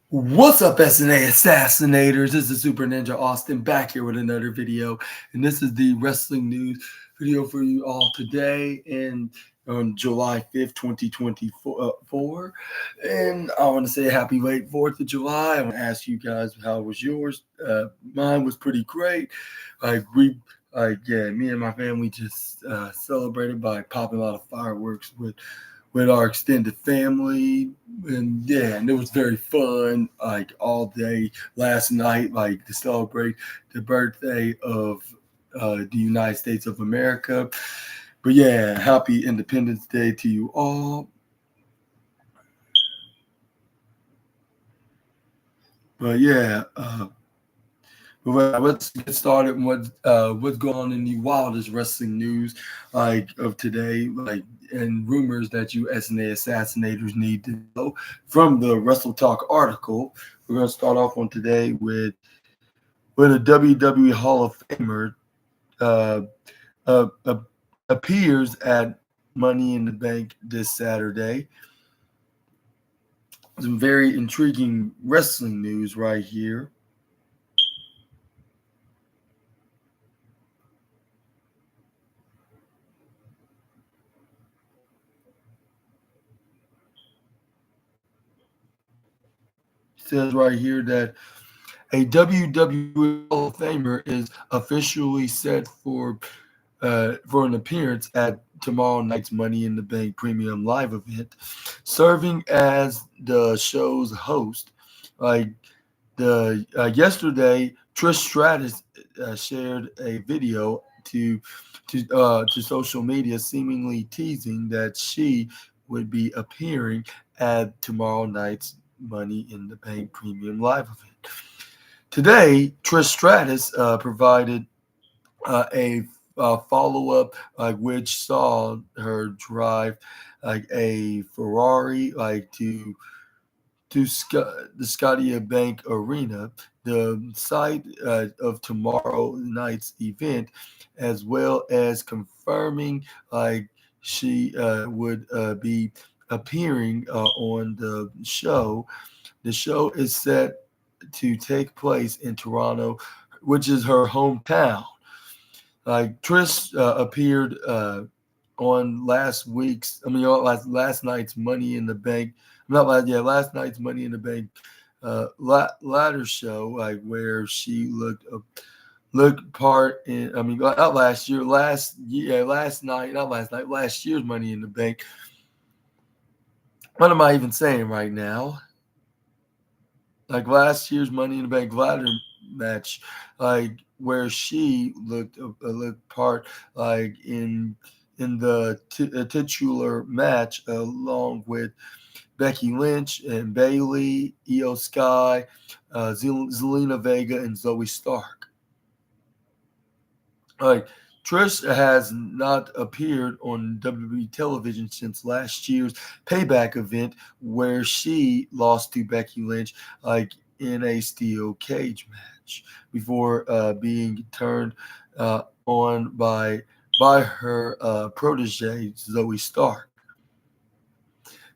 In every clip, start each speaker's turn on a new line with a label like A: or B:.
A: What's up, SNA Assassinators? This is Super Ninja Austin back here with another video, and this is the wrestling news video for you all today and on July 5th, 2024. And I want to say happy late 4th of July. I want to ask you guys how was yours. Mine was pretty great. Me and my family just celebrated by popping a lot of fireworks with our extended family, and it was very fun, like all day last night, like to celebrate the birthday of the United States of America. But yeah, happy Independence Day to you all. But yeah, well, let's get started. What's going on in the wildest wrestling news like of today, like and rumors that you SNA assassinators need to know from the Wrestle Talk article. We're gonna start off on today with a WWE Hall of Famer uh, uh, appears at Money in the Bank this Saturday. Some very intriguing wrestling news right here. Says right here that a WWE Hall of Famer is officially set for an appearance at tomorrow night's Money in the Bank Premium Live event, serving as the show's host. Like the yesterday, Trish Stratus shared a video to social media, seemingly teasing that she would be appearing at tomorrow night's Money in the Bank Premium Live event. Today, Trish Stratus provided a follow up, like which saw her drive like a Ferrari, like to the Scotia Bank Arena, the site of tomorrow night's event, as well as confirming like she would be appearing on the show. The show is set to take place in Toronto, which is her hometown. Like Trish appeared on last night's Money in the Bank, not last, yeah, last night's Money in the Bank ladder show, like where she looked part in. I mean, not last year, last night, not last night, last year's Money in the Bank. What am I even saying right now? Like last year's Money in the Bank ladder match, like where she looked part like in the titular match along with Becky Lynch and Bailey, Io Sky, Zelina Vega, and Zoe Stark. Like Trish has not appeared on WWE television since last year's Payback event, where she lost to Becky Lynch, like in a steel cage match, before being turned on by her protege Zoe Stark.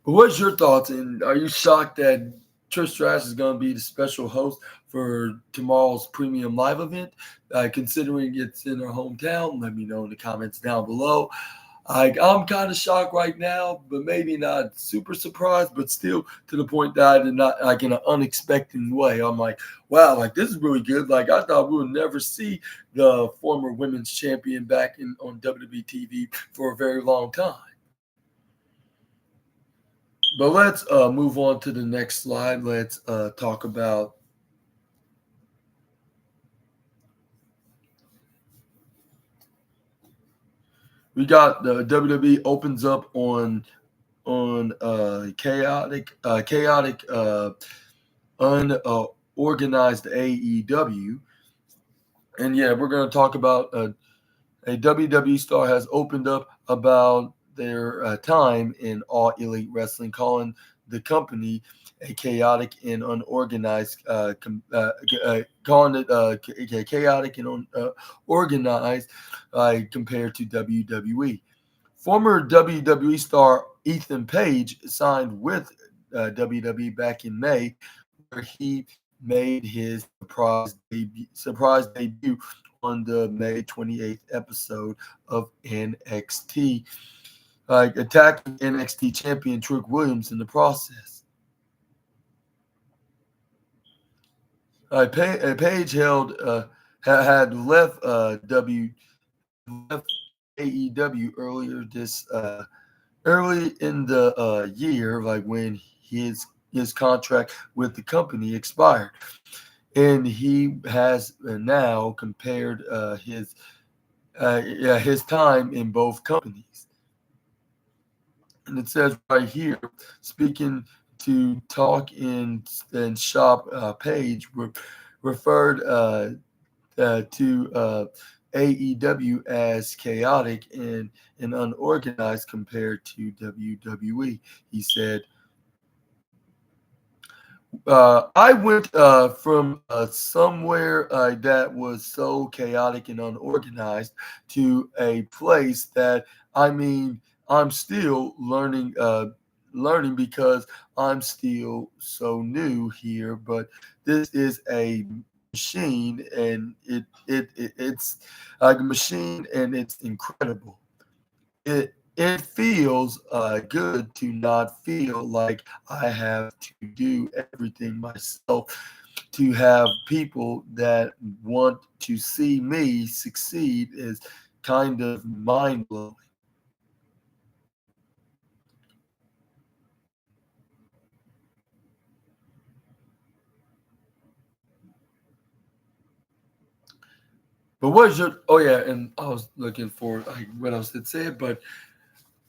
A: But what's your thoughts? And are you shocked that Trish Stratus is going to be the special host for tomorrow's premium live event? Considering it's in her hometown, let me know in the comments down below. I'm kind of shocked right now, but maybe not super surprised, but still to the point that I did not, like in an unexpected way. I'm like, wow, like this is really good. Like I thought we would never see the former women's champion back on WWE TV for a very long time. But let's move on to the next slide. Let's talk about we got the WWE opens up on chaotic unorganized AEW. And yeah, we're going to talk about a WWE star has opened up about their time in All Elite Wrestling, calling the company a chaotic and unorganized, calling it chaotic and organized compared to WWE. Former WWE star Ethan Page signed with WWE back in May, where he made his surprise debut on the May 28th episode of NXT, like attacking NXT champion Trick Williams in the process. Page had left left AEW early in the year, like when his contract with the company expired, and he has now compared his time in both companies. And it says right here, speaking to Talk and Shop page, referred to AEW as chaotic and unorganized compared to WWE. He said, I went from somewhere that was so chaotic and unorganized to a place that, I mean, I'm still learning because I'm still so new here. But this is a machine, and it's like a machine, and it's incredible. It feels good to not feel like I have to do everything myself, to have people that want to see me succeed is kind of mind blowing. But what is your, oh yeah, and I was looking for like what else to say, but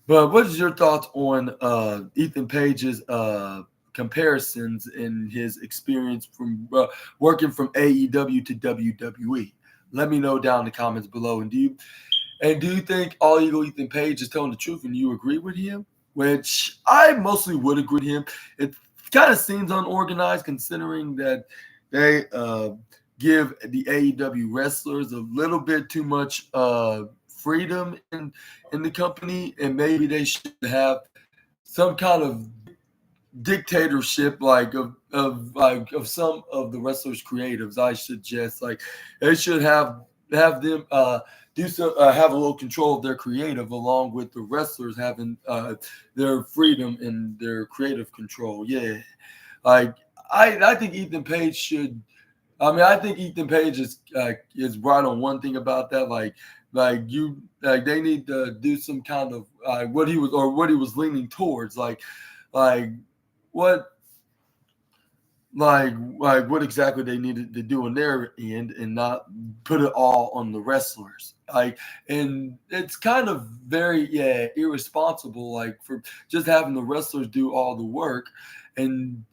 A: what is your thoughts on Ethan Page's comparisons in his experience from working from AEW to WWE? Let me know down in the comments below. And do you think All Eagle Ethan Page is telling the truth and you agree with him? Which I mostly would agree with him. It kind of seems unorganized considering that they give the AEW wrestlers a little bit too much freedom in the company, and maybe they should have some kind of dictatorship of some of the wrestlers creatives. I suggest like they should have them do some have a little control of their creative along with the wrestlers having their freedom and their creative control. Yeah, like I think Ethan Page should, I mean, I think Ethan Page is right on one thing about that. Like they need to do some kind of what he was leaning towards. Like what like what exactly they needed to do on their end and not put it all on the wrestlers. And it's kind of very irresponsible. Like for just having the wrestlers do all the work and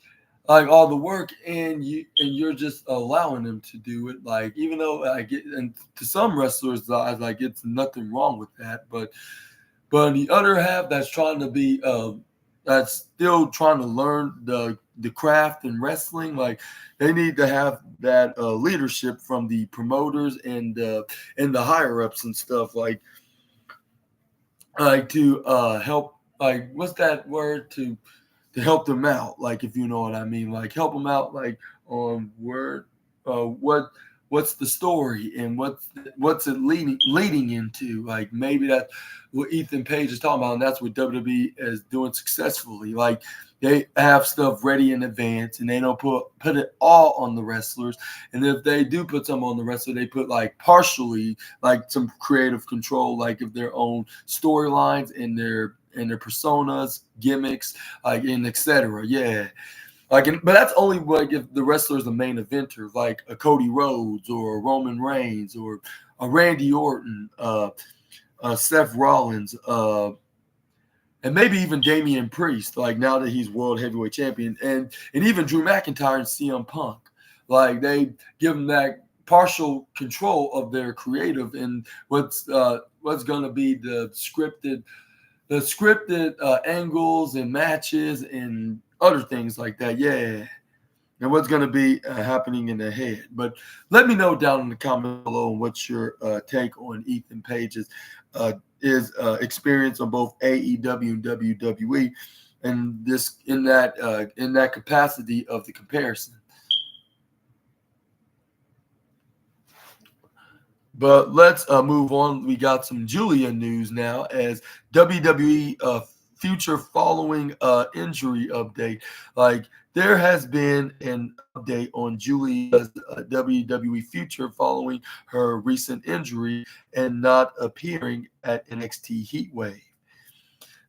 A: like all the work and you're just allowing them to do it, like even though I get, and to some wrestlers I like it's nothing wrong with that, but on the other half that's still trying to learn the craft in wrestling, like they need to have that leadership from the promoters and the higher ups and stuff, like to help, like what's that word, to help them out, like if you know what I mean, like help them out, like on word, what's the story and what's it leading into, like maybe that's what Ethan Page is talking about, and that's what WWE is doing successfully. Like they have stuff ready in advance, and they don't put it all on the wrestlers. And if they do put some on the wrestler, they put like partially, like some creative control, like of their own storylines and their personas, gimmicks, like and etc. Yeah, but that's only like if the wrestler is the main eventer, like a Cody Rhodes or a Roman Reigns or a Randy Orton, Seth Rollins, and maybe even Damian Priest. Like now that he's world heavyweight champion, and even Drew McIntyre and CM Punk, like they give them that partial control of their creative and what's going to be the scripted angles and matches and other things like that. Yeah. And what's going to be happening in the head. But let me know down in the comment below what's your take on Ethan Page's experience on both AEW and WWE. in that capacity of the comparison. But let's move on. We got some Julia news now as WWE future following injury update. Like there has been an update on Julia's WWE future following her recent injury and not appearing at NXT Heatwave.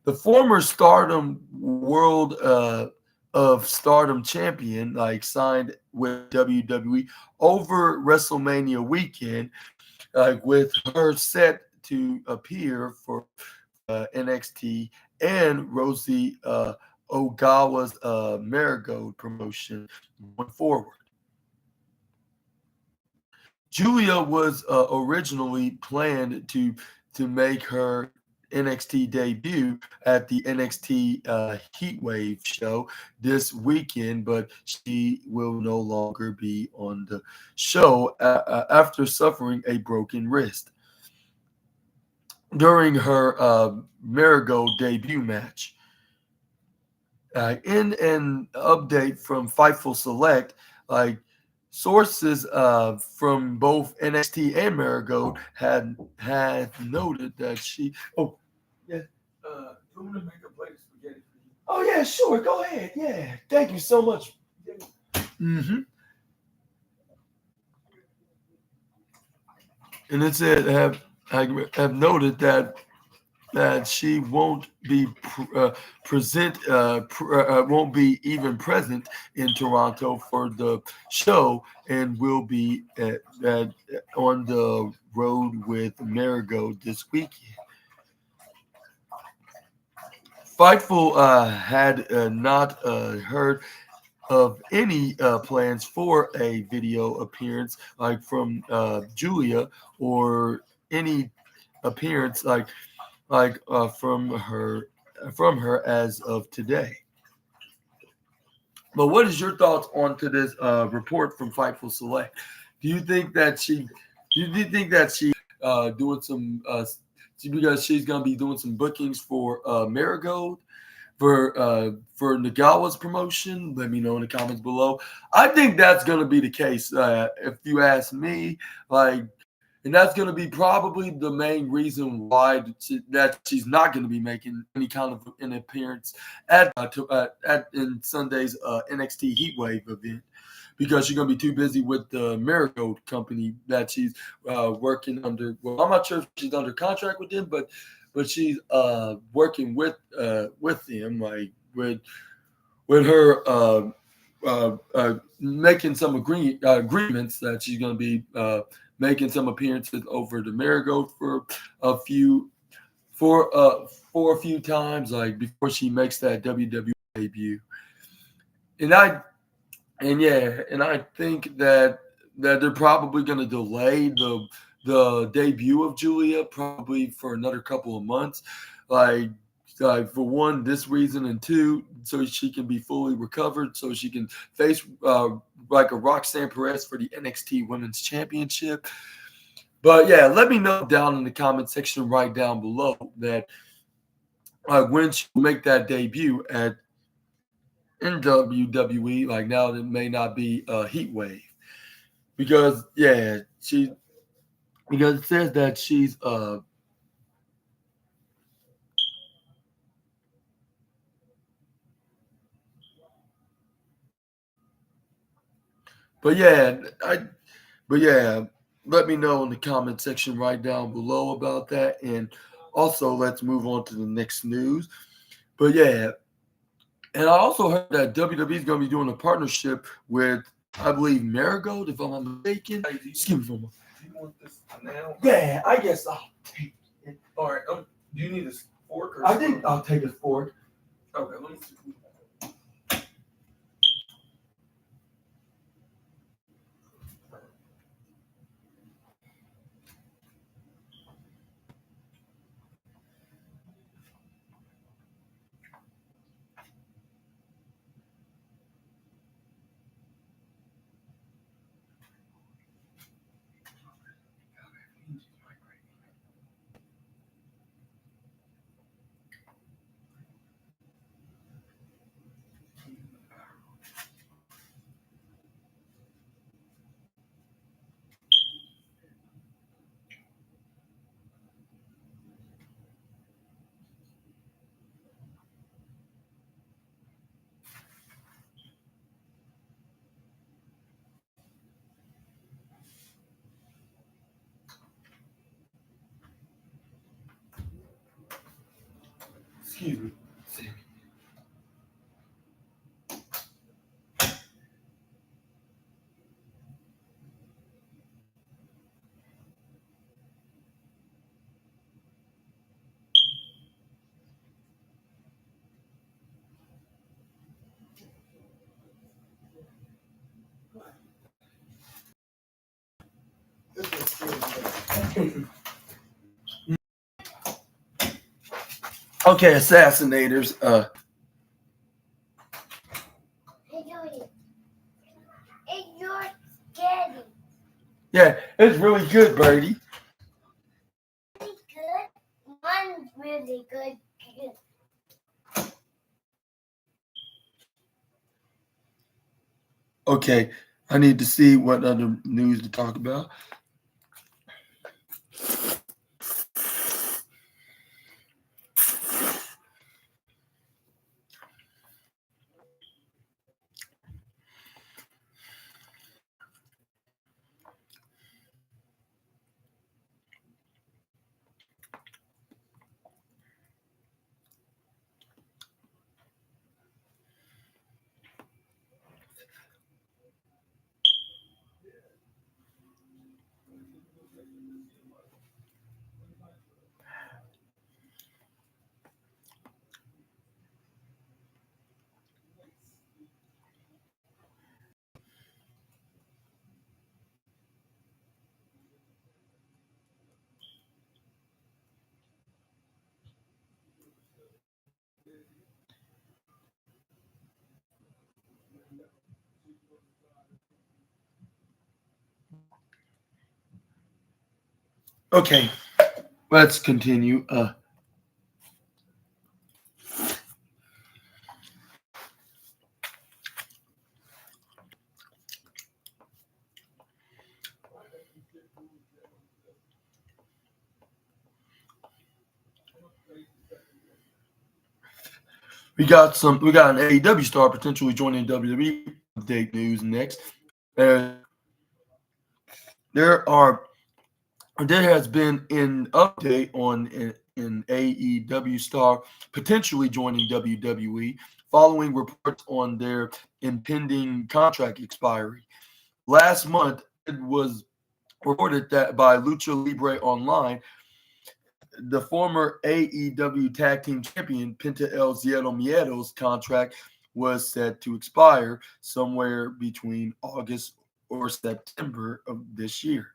A: The former Stardom World of Stardom champion like signed with WWE over WrestleMania weekend, with her set to appear for NXT and Rosie Ogawa's Marigold promotion going forward. Julia was originally planned to make her NXT debut at the NXT Heatwave show this weekend, but she will no longer be on the show after suffering a broken wrist during her Marigold debut match. In an update from Fightful Select, like sources from both NXT and Marigold had noted that she. Oh, yeah. You want to make a plate of spaghetti for you? Oh yeah, sure. Go ahead. Yeah, thank you so much. Mm-hmm. And it said have noted that she won't be won't be even present in Toronto for the show and will be on the road with Marigold this weekend. Fightful had not heard of any plans for a video appearance like from Julia or any appearance from her as of today. But what is your thoughts on to this report from Fightful Select? Do you think that she doing some because she's gonna be doing some bookings for Marigold for Nagawa's promotion? Let me know in the comments below. I think that's gonna be the case. If you ask me, like. And that's going to be probably the main reason why she's not going to be making any kind of an appearance at in Sunday's NXT Heatwave event, because she's going to be too busy with the Marigold company that she's working under. Well, I'm not sure if she's under contract with them, but she's working with them, like with her making some agreements that she's going to be making some appearances over the Marigold for a few times, like before she makes that WWE debut. And I think that they're probably going to delay the debut of Julia probably for another couple of months, like for one, this reason, and two, so she can be fully recovered, so she can face like a Roxanne Perez for the NXT Women's Championship. But yeah, let me know down in the comment section right down below that when she will make that debut in WWE. Like now, it may not be a Heatwave because it says that she's But let me know in the comment section right down below about that. And also, let's move on to the next news. But yeah, and I also heard that WWE is going to be doing a partnership with, I believe, Marigold, if I'm not mistaken. Hey, excuse me for a moment. Do you want this now? Yeah, I guess I'll take it. All right. Do you need a fork or something? I think I'll take a fork. Okay, let me see. Excuse me. Okay, Assassinators. Yeah, it's really good, Birdie.
B: Really good. One's really good.
A: Okay, I need to see what other news to talk about. Okay, let's continue. We got an AEW star potentially joining WWE. Update news next. Uh, there are there has been an update on an AEW star potentially joining WWE following reports on their impending contract expiry. Last month, it was reported that by Lucha Libre Online, the former AEW Tag Team Champion Penta El Zero Miedo's contract was set to expire somewhere between August or September of this year.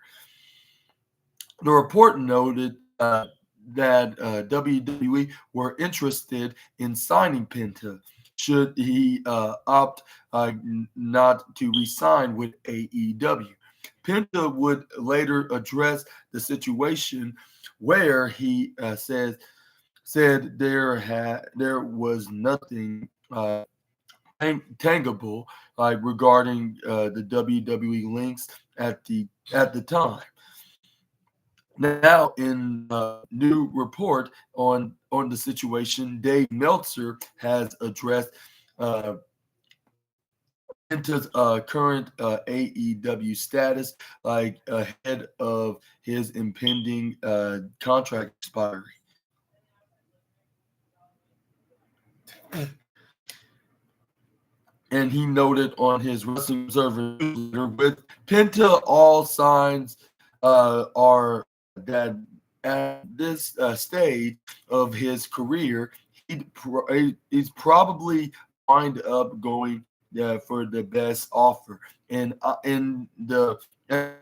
A: The report noted that WWE were interested in signing Penta should he opt not to resign with AEW. Penta would later address the situation where he said there was nothing tangible regarding the WWE links at the time. Now, in a new report on the situation, Dave Meltzer has addressed uh, Penta's current AEW status, ahead of his impending contract expiry. And he noted on his Wrestling Observer newsletter, with Penta, all signs are that at this stage of his career, he's probably wind up going for the best offer, and in the end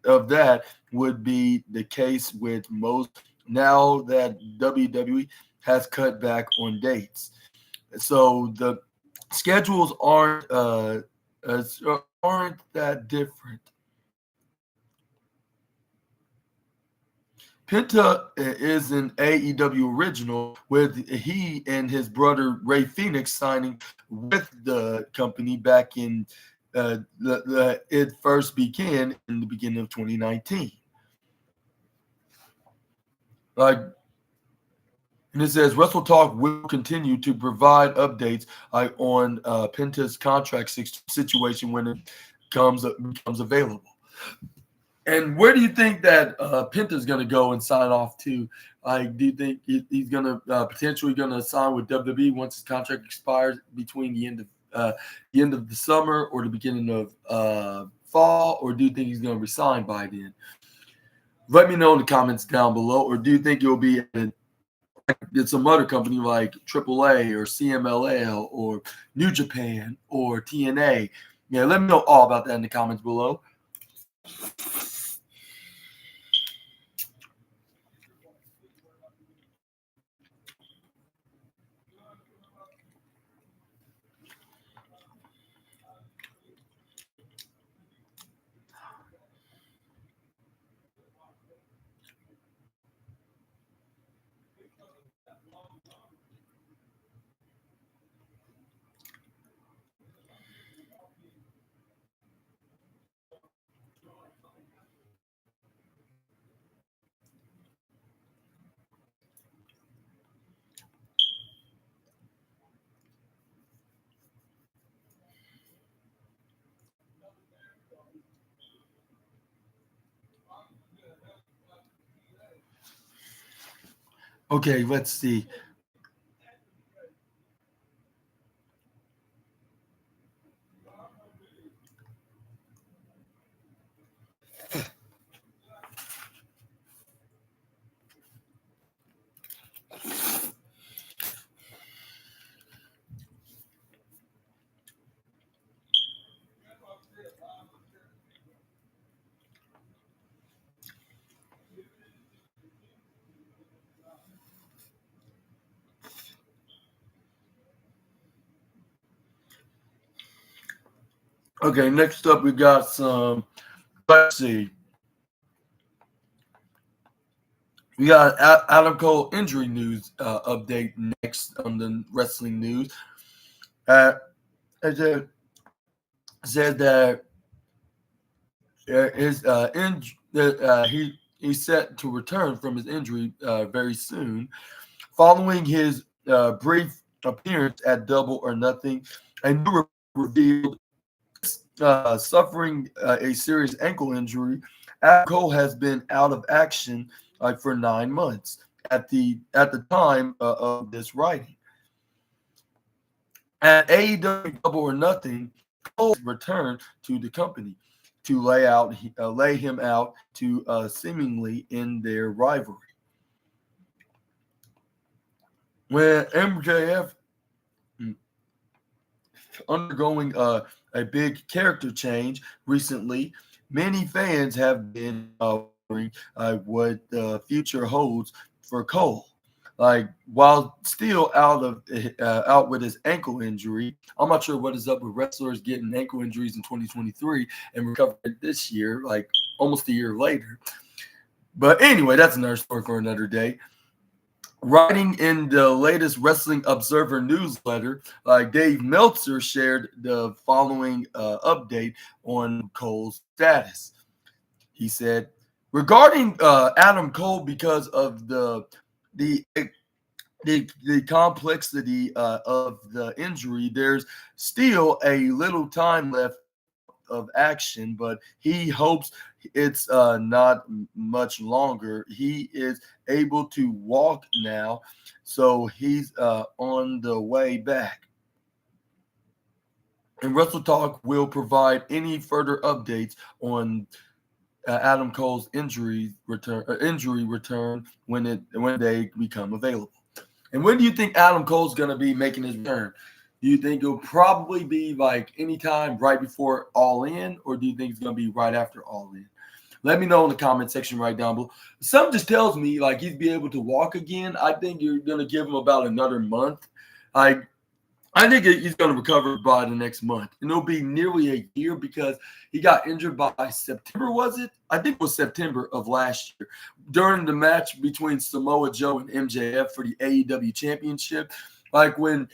A: of that would be the case with most now that WWE has cut back on dates. So the schedules aren't that different. Penta is an AEW original, with he and his brother Ray Phoenix signing with the company back in it first began in the beginning of 2019. Like, and it says Wrestle Talk will continue to provide updates on Penta's contract situation when it becomes available. And where do you think that Penta's going to go and sign off to Do you think he's gonna potentially gonna sign with WWE once his contract expires between the end of the summer or the beginning of fall, or do you think he's gonna resign by then? Let me know in the comments down below. Or do you think it'll be at some other company like AAA or CMLL or New Japan or TNA? Yeah, let me know all about that in the comments below. Okay, let's see. Okay, next up we got some. Let's see. We got Adam Cole injury news update next on the wrestling news. It said that he's set to return from his injury very soon, following his brief appearance at Double or Nothing. A new revealed suffering a serious ankle injury. Adam Cole has been out of action for 9 months at the time of this writing. At AEW Double or Nothing, Cole returned to the company to lay him out to seemingly end their rivalry. When MJF undergoing a big character change recently, many fans have been wondering what the future holds for Cole. Like, while still out with his ankle injury, I'm not sure what is up with wrestlers getting ankle injuries in 2023 and recovering this year, like almost a year later. But anyway, that's another story for another day. Writing in the latest Wrestling Observer newsletter, Dave Meltzer shared the following update on Cole's status. He said, regarding Adam Cole, because of the complexity of the injury, there's still a little time left of action, but he hopes it's not much longer. He is able to walk now, so he's on the way back. And Wrestle Talk will provide any further updates on Adam Cole's injury return when they become available. And when do you think Adam Cole's going to be making his return? Do you think it'll probably be like anytime right before All In, or do you think it's going to be right after All In? Let me know in the comment section right down below. Something just tells me like he'd be able to walk again. I think you're going to give him about another month. I think he's going to recover by the next month. And it'll be nearly a year because he got injured by September, was it? I think it was September of last year during the match between Samoa Joe and MJF for the AEW Championship. Like when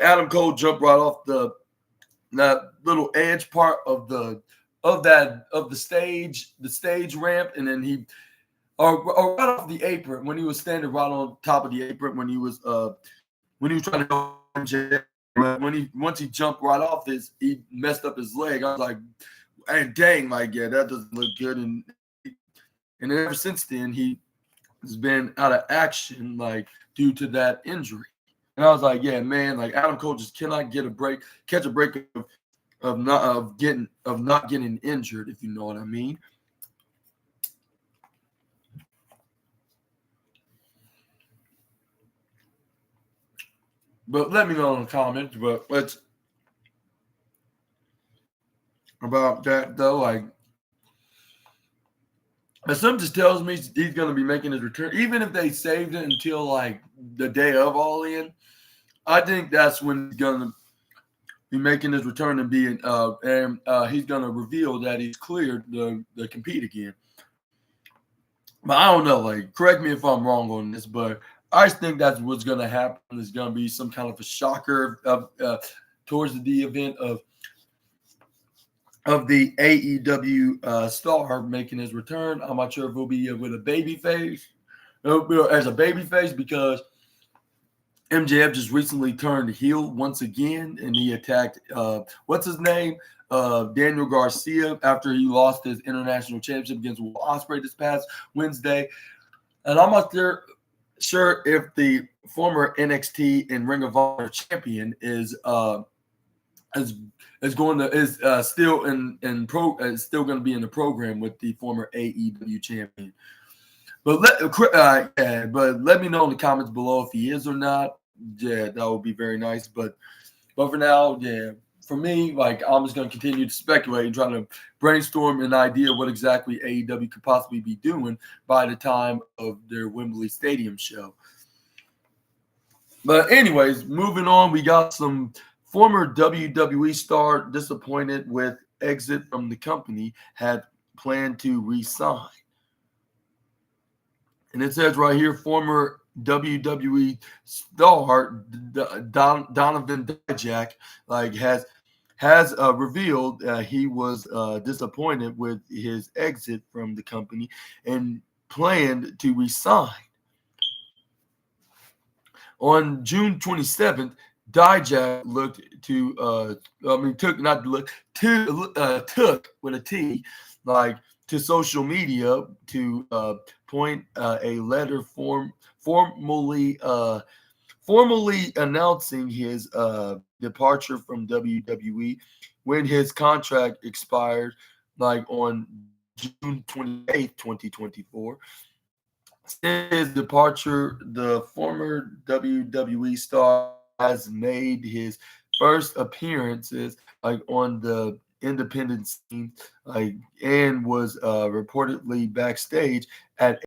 A: Adam Cole jumped right off that little edge part of the stage ramp, and then he or right off the apron when he was standing right on top of the apron when he was trying to go MJF. Once he jumped right off he messed up his leg. I was like, hey, dang, like, yeah, that doesn't look good. And ever since then, he has been out of action, like due to that injury. And I was like, yeah, man, like Adam Cole just cannot get a break, catch a break of not getting injured, if you know what I mean. But let me know in the comments. But let's about that though. Like, something just tells me he's going to be making his return, even if they saved it until like the day of All In. I think that's when he's going to be making his return and he's going to reveal that he's cleared to compete again. But I don't know. Like, correct me if I'm wrong on this, but I just think that's what's going to happen. There's going to be some kind of a shocker towards the event of the AEW star making his return. I'm not sure if it'll be with a baby face, as a baby face, because MJF just recently turned heel once again, and he attacked what's his name, Daniel Garcia, after he lost his international championship against Will Ospreay this past Wednesday. And I'm not sure if the former NXT and Ring of Honor champion is still going to be in the program with the former AEW champion. But let me know in the comments below if he is or not. Yeah, that would be very nice. But for now, yeah, for me, like, I'm just going to continue to speculate and try to brainstorm an idea of what exactly AEW could possibly be doing by the time of their Wembley Stadium show. But anyways, moving on, we got some former WWE star disappointed with exit from the company, had planned to resign. And it says right here, former WWE star Donovan Dijak has revealed he was disappointed with his exit from the company and planned to resign. On June 27th, Dijak took with a T, like, to social media to point a letter formally announcing his departure from WWE when his contract expired, like on June 28th, 2024. Since his departure, the former WWE star has made his first appearances like on the independent scene, like, and was reportedly backstage at